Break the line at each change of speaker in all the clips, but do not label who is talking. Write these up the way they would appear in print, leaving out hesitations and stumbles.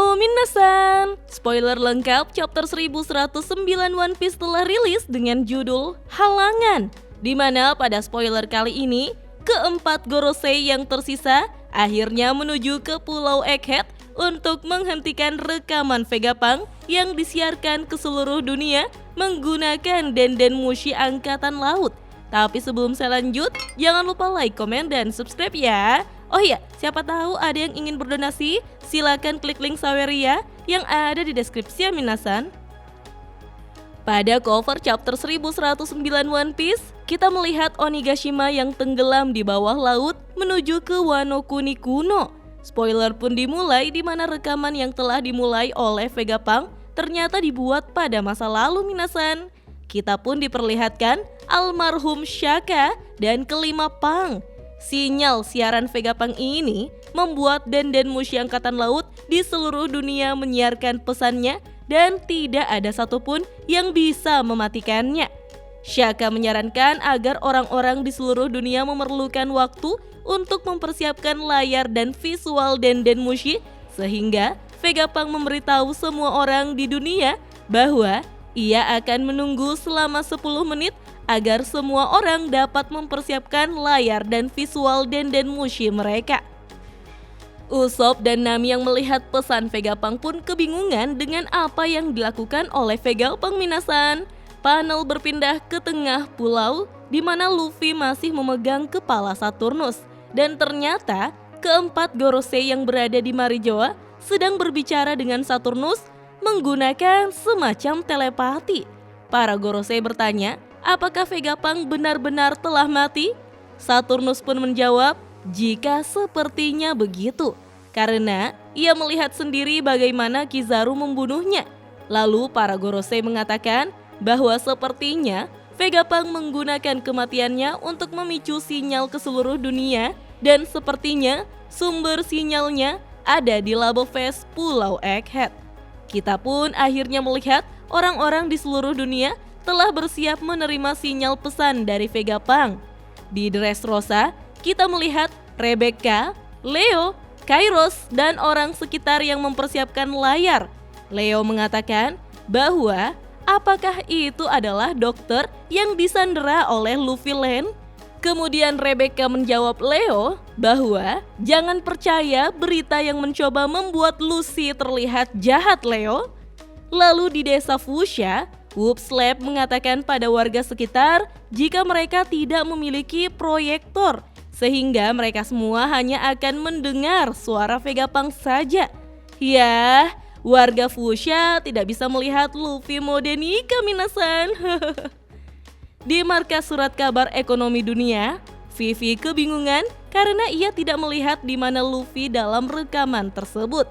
Halo minasan, spoiler lengkap chapter 1109 One Piece telah rilis dengan judul Halangan, di mana pada spoiler kali ini keempat Gorosei yang tersisa akhirnya menuju ke Pulau Egghead untuk menghentikan rekaman Vegapunk yang disiarkan ke seluruh dunia menggunakan Denden Mushi Angkatan Laut. Tapi sebelum saya lanjut, jangan lupa like, komen, dan subscribe ya. Oh iya, siapa tahu ada yang ingin berdonasi, silakan klik link Saweria yang ada di deskripsi ya minasan. Pada cover chapter 1109 One Piece, kita melihat Onigashima yang tenggelam di bawah laut menuju ke Wano Kuni kuno. Spoiler pun dimulai di mana rekaman yang telah dimulai oleh Vegapunk ternyata dibuat pada masa lalu minasan. Kita pun diperlihatkan almarhum Shaka dan kelima Punk. Sinyal siaran Vegapunk ini membuat Denden Mushi Angkatan Laut di seluruh dunia menyiarkan pesannya dan tidak ada satupun yang bisa mematikannya. Shaka menyarankan agar orang-orang di seluruh dunia memerlukan waktu untuk mempersiapkan layar dan visual Denden Mushi sehingga Vegapunk memberitahu semua orang di dunia bahwa ia akan menunggu selama 10 menit agar semua orang dapat mempersiapkan layar dan visual Denden Mushi mereka. Usopp dan Nami yang melihat pesan Vegapunk pun kebingungan dengan apa yang dilakukan oleh Vegapunk minasan. Panel berpindah ke tengah pulau di mana Luffy masih memegang kepala Saturnus dan ternyata keempat Gorosei yang berada di Marijoa sedang berbicara dengan Saturnus menggunakan semacam telepati. Para Gorosei bertanya, apakah Vegapunk benar-benar telah mati? Saturnus pun menjawab, jika sepertinya begitu, karena ia melihat sendiri bagaimana Kizaru membunuhnya. Lalu para Gorosei mengatakan bahwa sepertinya Vegapunk menggunakan kematiannya untuk memicu sinyal ke seluruh dunia dan sepertinya sumber sinyalnya ada di Labo Face Pulau Egghead. Kita pun akhirnya melihat orang-orang di seluruh dunia telah bersiap menerima sinyal pesan dari Vegapunk. Di Dressrosa, kita melihat Rebecca, Leo, Kairos, dan orang sekitar yang mempersiapkan layar. Leo mengatakan bahwa apakah itu adalah dokter yang disandera oleh Luffy Land? Kemudian Rebecca menjawab Leo bahwa jangan percaya berita yang mencoba membuat Lucy terlihat jahat Leo. Lalu di desa Fuchsia, Whoops Lab mengatakan pada warga sekitar jika mereka tidak memiliki proyektor sehingga mereka semua hanya akan mendengar suara Vegapunk saja. Ya, warga Fuchsia tidak bisa melihat Luffy mode nikah minasan. Di markas surat kabar ekonomi dunia, Vivi kebingungan karena ia tidak melihat di mana Luffy dalam rekaman tersebut.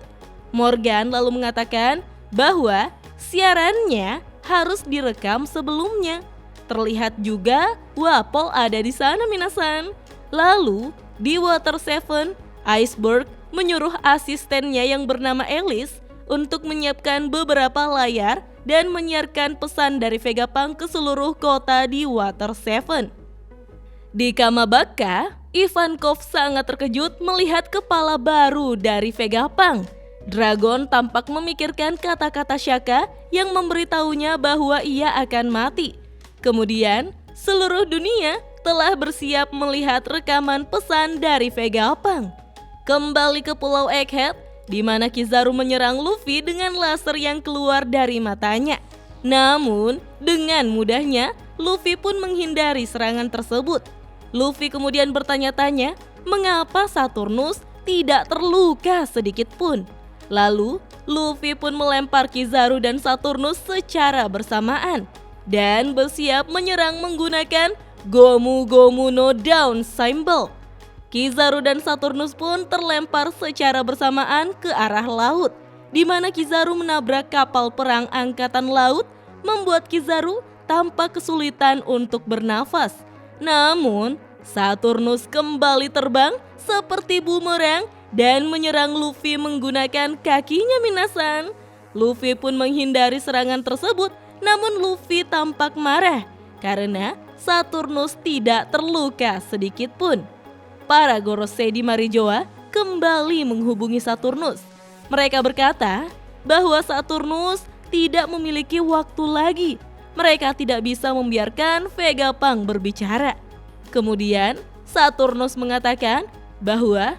Morgan lalu mengatakan bahwa siarannya harus direkam sebelumnya. Terlihat juga Wapol ada di sana minasan. Lalu di Water 7, Iceberg menyuruh asistennya yang bernama Alice untuk menyiapkan beberapa layar dan menyiarkan pesan dari Vegapunk ke seluruh kota di Water 7. Di Kamabaka, Ivankov sangat terkejut melihat kepala baru dari Vegapunk. Dragon tampak memikirkan kata-kata Shaka yang memberitahunya bahwa ia akan mati. Kemudian, seluruh dunia telah bersiap melihat rekaman pesan dari Vegapunk. Kembali ke Pulau Egghead, di mana Kizaru menyerang Luffy dengan laser yang keluar dari matanya. Namun, dengan mudahnya, Luffy pun menghindari serangan tersebut. Luffy kemudian bertanya-tanya, mengapa Saturnus tidak terluka sedikit pun? Lalu, Luffy pun melempar Kizaru dan Saturnus secara bersamaan dan bersiap menyerang menggunakan Gomu Gomu no Down Symbol. Kizaru dan Saturnus pun terlempar secara bersamaan ke arah laut, di mana Kizaru menabrak kapal perang angkatan laut, membuat Kizaru tampak kesulitan untuk bernafas. Namun, Saturnus kembali terbang seperti bumerang dan menyerang Luffy menggunakan kakinya minasan. Luffy pun menghindari serangan tersebut, namun Luffy tampak marah karena Saturnus tidak terluka sedikit pun. Para Gorosei di Marijoa kembali menghubungi Saturnus. Mereka berkata bahwa Saturnus tidak memiliki waktu lagi. Mereka tidak bisa membiarkan Vegapunk berbicara. Kemudian Saturnus mengatakan bahwa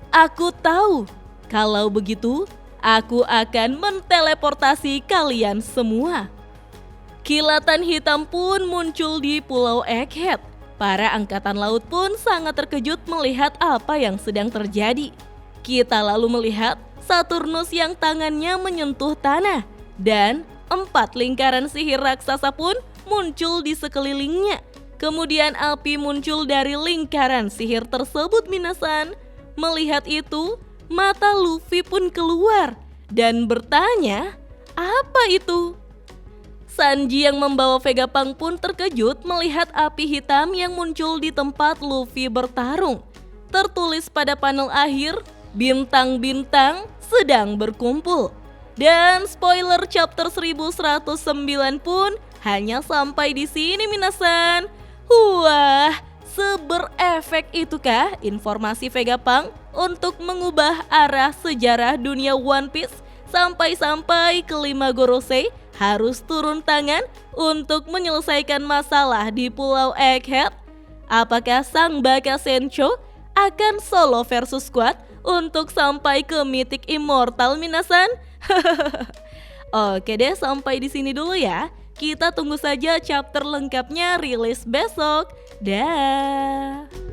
aku tahu, kalau begitu aku akan menteleportasi kalian semua. Kilatan hitam pun muncul di Pulau Egghead. Para angkatan laut pun sangat terkejut melihat apa yang sedang terjadi. Kita lalu melihat Saturnus yang tangannya menyentuh tanah dan 4 lingkaran sihir raksasa pun muncul di sekelilingnya. Kemudian api muncul dari lingkaran sihir tersebut, Minasan. Melihat itu, mata Luffy pun keluar dan bertanya, apa itu? Sanji yang membawa Vegapunk pun terkejut melihat api hitam yang muncul di tempat Luffy bertarung. Tertulis pada panel akhir, bintang-bintang sedang berkumpul. Dan spoiler chapter 1109 pun hanya sampai di sini, Minasan. Wah, seberefek itukah informasi Vegapunk untuk mengubah arah sejarah dunia One Piece sampai-sampai kelima Gorosei harus turun tangan untuk menyelesaikan masalah di Pulau Egghead? Apakah sang Baka Sencho akan solo versus squad untuk sampai ke Mythic Immortal, Minasan? Oke deh, sampai di sini dulu ya. Kita tunggu saja chapter lengkapnya rilis besok. Dah.